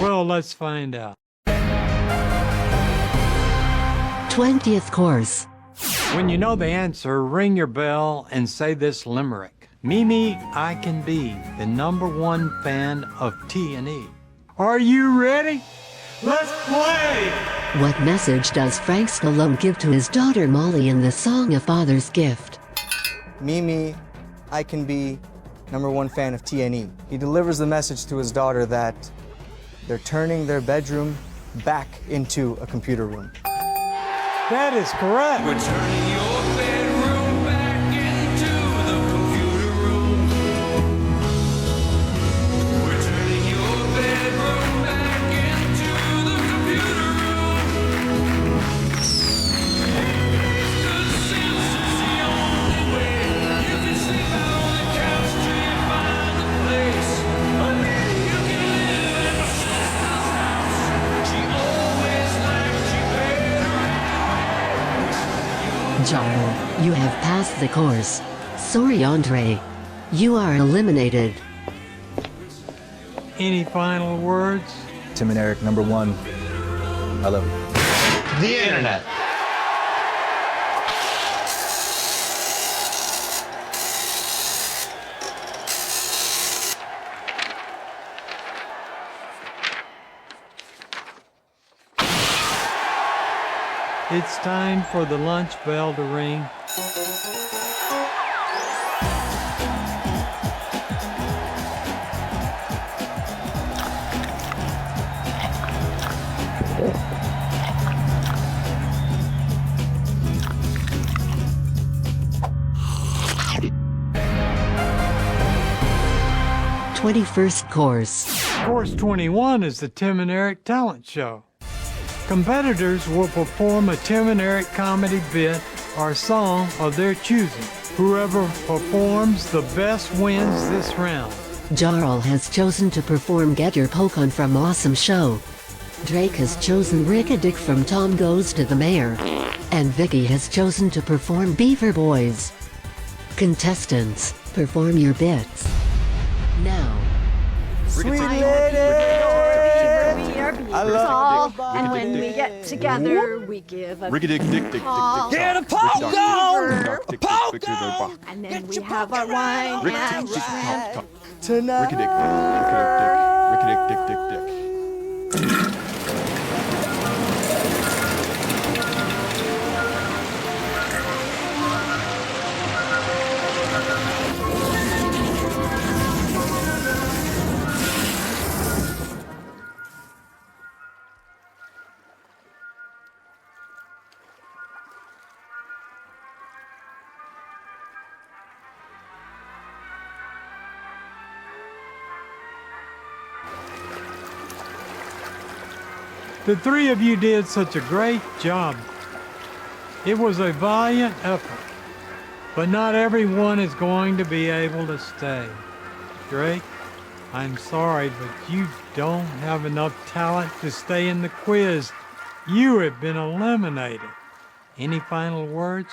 A: Well, let's find out.
H: 20th course.
A: When you know the answer, ring your bell and say this limerick. Mimi, I can be the #1 fan of T&E. Are you ready? Let's play!
H: What message does Frank Stallone give to his daughter Molly in the song A Father's Gift?
S: Mimi, I can be #1 fan of T&E. He delivers the message to his daughter that they're turning their bedroom back into a computer room.
A: That is correct.
U: We're turning your bedroom back into the computer room. We're turning your bedroom back into the computer room. Good sense is the only way. If you sleep out on the couch till you find the place. You can live in a sister's house. She always liked you better.
H: Jarl, you have passed the course. Sorry, Andre. You are eliminated.
A: Any final words?
O: Tim and Eric, #1. I love you.
U: The internet.
A: It's time for the lunch bell to ring.
H: 21st course.
A: Course 21 is the Tim and Eric Talent Show. Competitors will perform a Tim and Eric comedy bit or song of their choosing. Whoever performs the best wins this round.
H: Jarl has chosen to perform Get Your Poke On from Awesome Show. Drake has chosen Rickadick from Tom Goes to the Mayor. And Vicky has chosen to perform Beaver Boys. Contestants, perform your bits. Now.
S: Sweet lady! I love
Q: all, and when we get together, we give a
N: Ricky-dick, dick, dick,
Q: talk.
N: dick, dick,
Q: Get a
N: talk.
Q: poke
N: Ricky-dick,
Q: on!
N: dick, dick, dick, dick, dick, dick,
Q: And then we have our wine and
N: Ricky-dick,
Q: chat.
N: dick, talk.
S: Tonight.
N: Ricky-dick, ricky-dick, dick, ricky-dick, dick, dick, dick.
A: The three of you did such a great job. It was a valiant effort, but not everyone is going to be able to stay. Drake, I'm sorry, but you don't have enough talent to stay in the quiz. You have been eliminated. Any final words?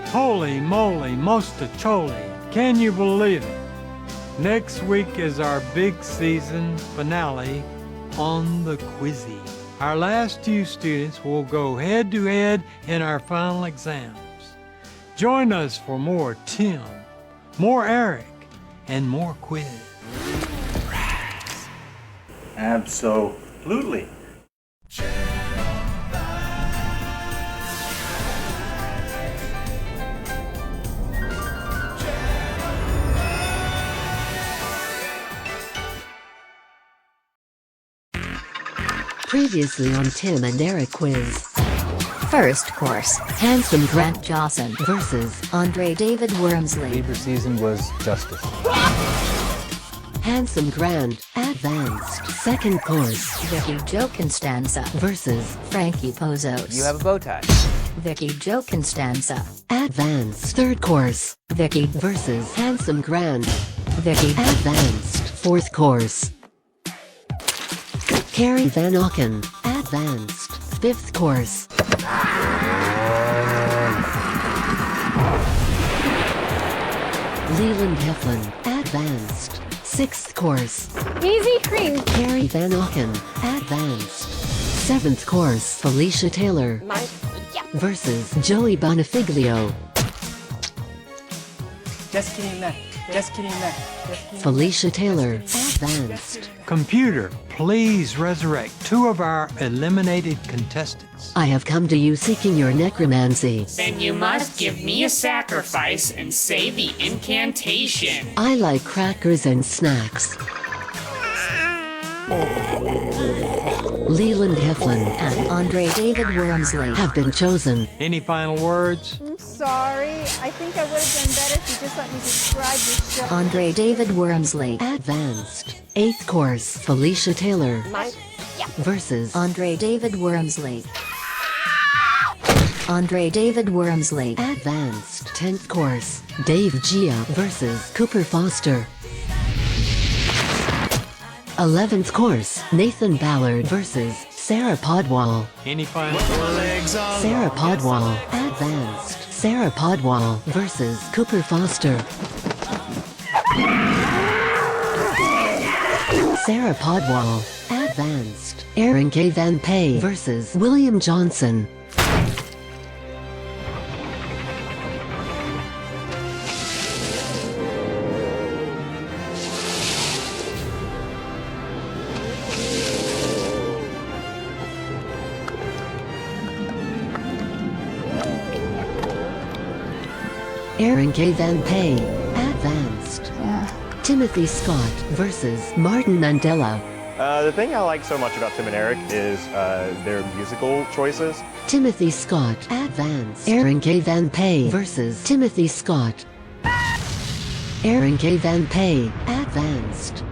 A: Holy moly, mostacholi. Can you believe it? Next week is our big season finale on the Quizzy. Our last two students will go head to head in our final exams. Join us for more Tim, more Eric, and more quiz.
R: Absolutely.
H: Previously on Tim and Eric Quiz.
B: First course, handsome Grant Johnson versus Andre David Wormsley.
O: Libra season was justice.
H: Handsome Grant, advanced. Second course,
B: Vicky Jo Constanza
H: versus
B: Frankie Pozos.
V: You have a bow tie.
B: Vicky Jo Constanza.
H: advanced. Third course,
B: Vicky
H: versus Handsome Grant.
B: Vicky.
H: Advanced. Fourth course, Carrie Van Auken, advanced. Fifth course, Leland Heflin, advanced. Sixth course,
J: Easy cream.
H: Carrie Van Auken, advanced. Seventh course, Felicia Taylor versus Joey Bonifiglio.
I: Just kidding, man. Just kidding, man. Just kidding.
H: Felicia Taylor, advanced.
A: Computer, please resurrect two of our eliminated contestants.
H: I have come to you seeking your necromancy.
W: Then you must give me a sacrifice and say the incantation.
H: I like crackers and snacks. Leland Heflin
B: and Andre David Wormsley
H: have been chosen.
A: Any final words?
L: I'm sorry. I think I would have done better if you just let me describe this show.
B: Andre David Wormsley.
H: Advanced. Eighth course, Felicia Taylor versus
B: Andre David Wormsley. Andre David Wormsley.
H: Advanced. 10th course, Dave Gia versus Cooper Foster. 11th course, Nathan Ballard versus Sarah Podwall.
A: Any final words?
H: Sarah Podwall, advanced. Sarah Podwall versus Cooper Foster. Sarah Podwall, advanced. Aaron K. Van Pay versus William Johnson. Aaron K. Van Pay, advanced. Timothy Scott versus Martin Mandela.
D: The thing I like so much about Tim and Eric is their musical choices.
H: Timothy Scott, Advanced. Aaron K. Van Pay versus Timothy Scott. Aaron K. Van Pay, Advanced.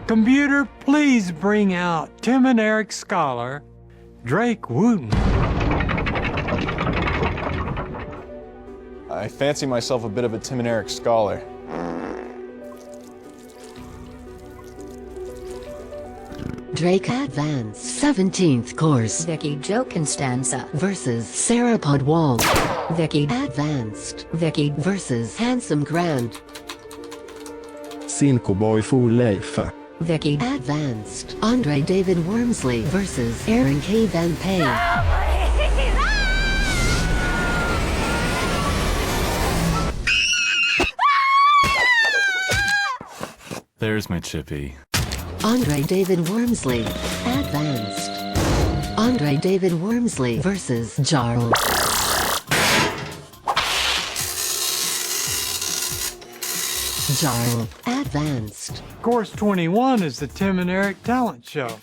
A: Computer, please bring out Tim and Eric Scholar, Drake Wooten.
N: I fancy myself a bit of a Tim and Eric scholar.
H: Drake Advanced 17th course.
B: Vicky Jo Constanza
H: versus Sarah Podwall.
B: Vicky
H: Advanced.
B: Vicky
H: versus Handsome Grant.
G: Sinkoboy for life.
B: Vicky
H: Advanced. Andre David Wormsley versus Aaron K. Van Pay.
K: There's my chippy.
H: Andre David Wormsley, Advanced. Andre David Wormsley versus Jarl. Jarl, Advanced.
A: Course 21 is the Tim and Eric Talent Show.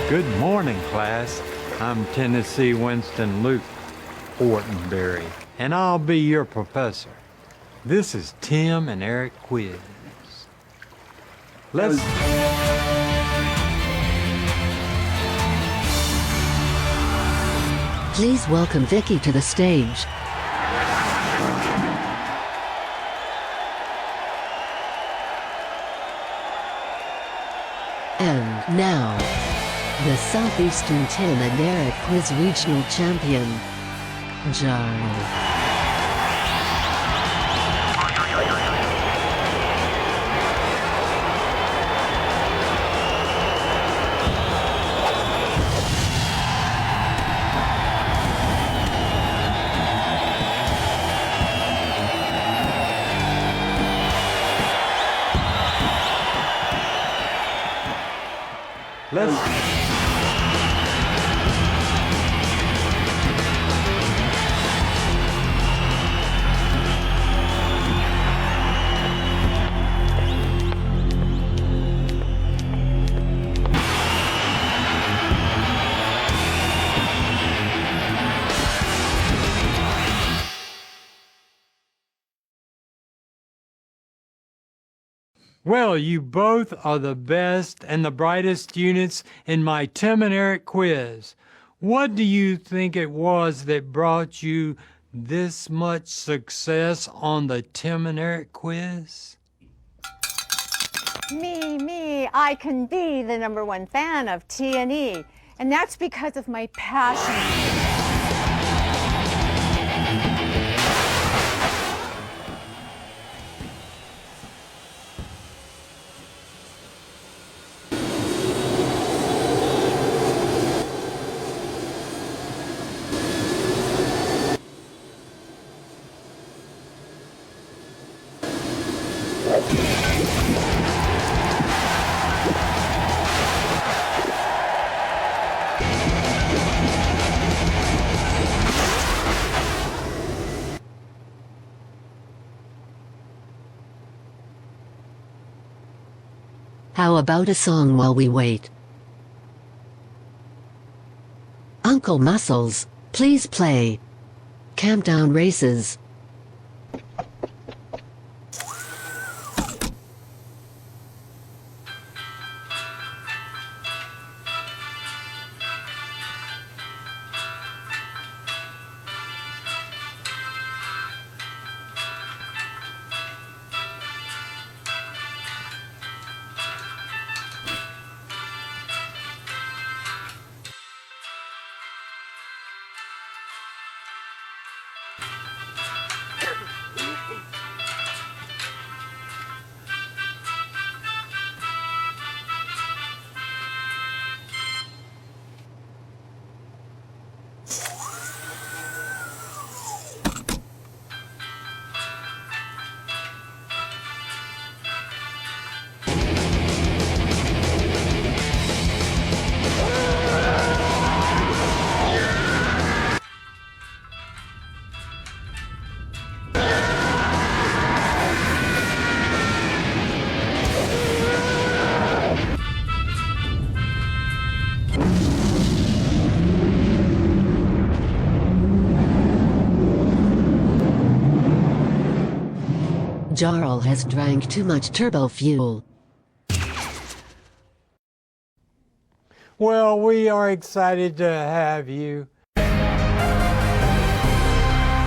A: Good morning, class. I'm Tennessee Winston Luke Hortonberry, and I'll be your professor. This is Tim and Eric Quiz. Let's...
H: Please welcome Vicky to the stage. And now, the Southeastern Tim and Eric Quiz Regional Champion, Jarl.
A: Well, you both are the best and the brightest units in my Tim and Eric quiz. What do you think it was that brought you this much success on the Tim and Eric quiz?
E: Me, I can be the #1 fan of T&E, and that's because of my passion.
H: How about a song while we wait? Uncle Muscles, please play Campdown Races. Jarl has drank too much turbo fuel.
A: Well, we are excited to have you.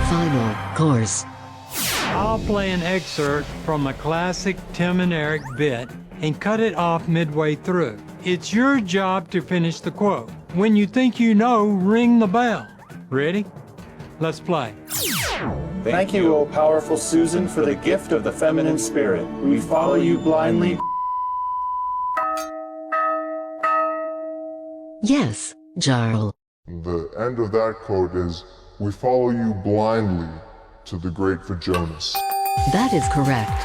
H: Final course.
A: I'll play an excerpt from a classic Tim and Eric bit and cut it off midway through. It's your job to finish the quote. When you think you know, ring the bell. Ready? Let's play.
F: Thank you, O powerful Susan, for the gift of the feminine spirit. We follow you blindly.
H: Yes, Jarl.
R: The end of that quote is, "We follow you blindly to the great Vajonas."
H: That is correct.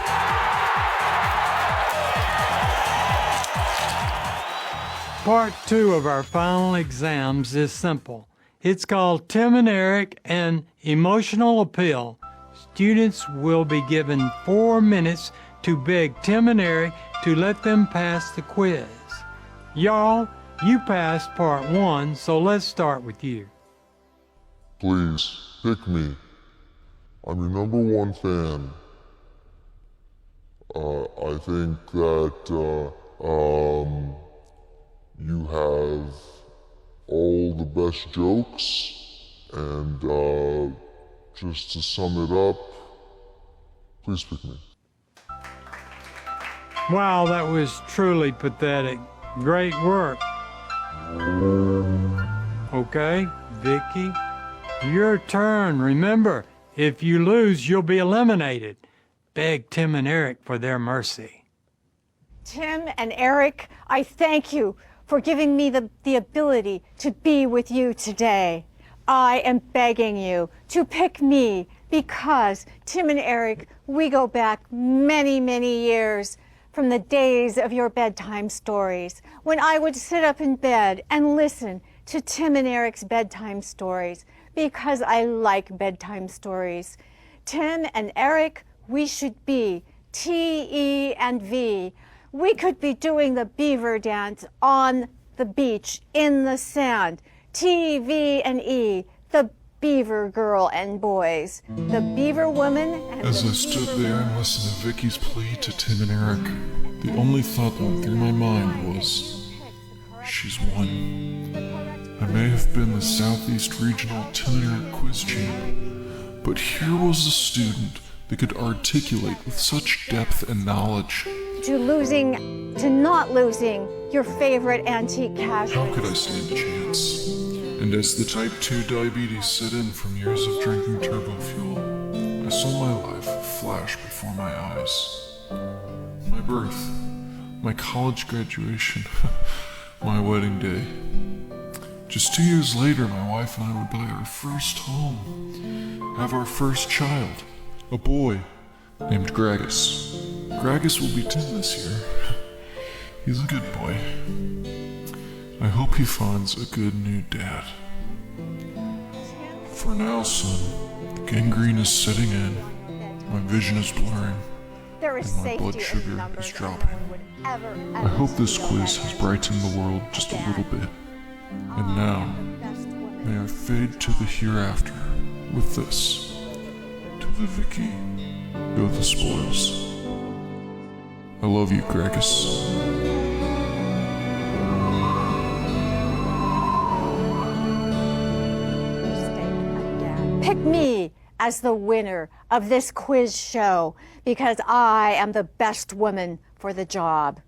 A: Part 2 of our final exams is simple. It's called Tim and Eric, an emotional appeal. Students will be given 4 minutes to beg Tim and Eric to let them pass the quiz. Y'all, you passed part 1, so let's start with you.
R: Please, pick me. I'm your #1 fan. I think that, you have all the best jokes, and, just to sum it up, please pick me.
A: Wow, that was truly pathetic. Great work. Okay, Vicky, your turn. Remember, if you lose, you'll be eliminated. Beg Tim and Eric for their mercy.
E: Tim and Eric, I thank you for giving me the ability to be with you today. I am begging you to pick me because, Tim and Eric, we go back many, many years from the days of your bedtime stories, when I would sit up in bed and listen to Tim and Eric's bedtime stories because I like bedtime stories. Tim and Eric, we should be T, E, and V. We could be doing the beaver dance on the beach in the sand. T, V, and E, the beaver girl and boys. The beaver woman and
V: As
E: the
V: I stood
E: beaver
V: there and listened to Vicky's plea to Tim and Eric, the only thought that went through my mind was, she's won. I may have been the Southeast Regional Tim and Eric quiz champ, but here was a student that could articulate with such depth and knowledge.
E: to not losing your favorite antique casual.
V: How could I stand a chance? And as the type 2 diabetes set in from years of drinking turbo fuel, I saw my life flash before my eyes. My birth, my college graduation, my wedding day. Just 2 years later, my wife and I would buy our first home, have our first child, a boy named Gragus. Gragus will be 10 this year. He's a good boy. I hope he finds a good new dad. For now, son, the gangrene is setting in, my vision is blurring,
E: There is
V: and my
E: safety
V: blood
E: in
V: sugar
E: numbers
V: is
E: that
V: dropping.
E: no one would ever
V: I hope this quiz has brightened the world just a little bit. And now, may I fade to the hereafter with this. To the Vicky, go the spoils. I love you, Gragus.
E: Pick me as the winner of this quiz show because I am the best woman for the job.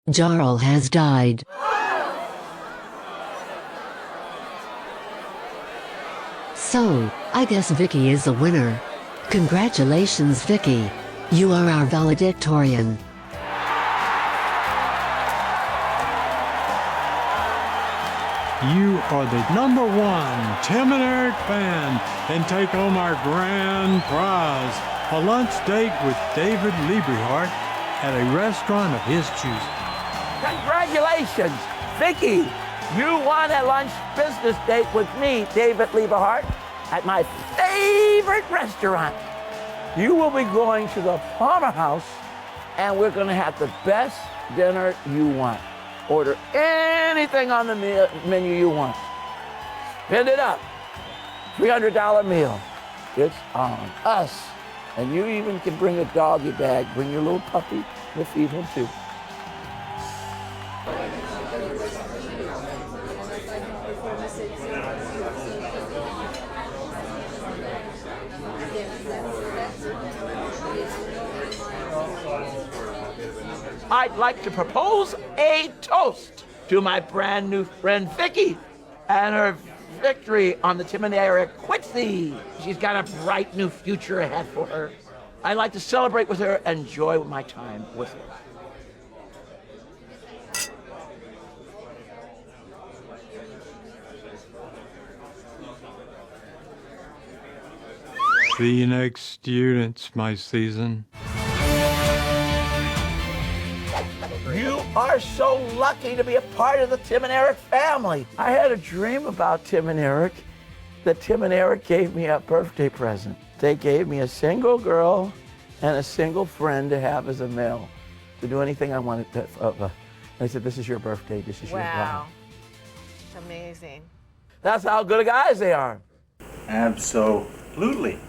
H: Jarl has died. So, I guess Vicky is the winner. Congratulations, Vicky. You are our valedictorian.
A: You are the #1 Tim and Eric fan and take home our grand prize, a lunch date with David Lieberhart at a restaurant of his choosing.
X: Congratulations, Vicky! You won a lunch business date with me, David Lieberhart, at my favorite restaurant. You will be going to the Palmer House, and we're going to have the best dinner you want. Order anything on the menu you want. Spend it up. $300 meal. It's on us. And you even can bring a doggy bag, bring your little puppy, we'll feed him too. I'd like to propose a toast to my brand new friend Vicky and her victory on the Tim and Eric Quincy. She's got a bright new future ahead for her. I'd like to celebrate with her and enjoy my time with her.
A: See you next, students, my season.
X: You are so lucky to be a part of the Tim and Eric family. I had a dream about Tim and Eric, that Tim and Eric gave me a birthday present. They gave me a single girl and a single friend to have as a male, to do anything I wanted. They said, this is your birthday, this is your
Q: Wow.
X: guy.
Q: Amazing.
X: That's how good of guys they are.
F: Absolutely.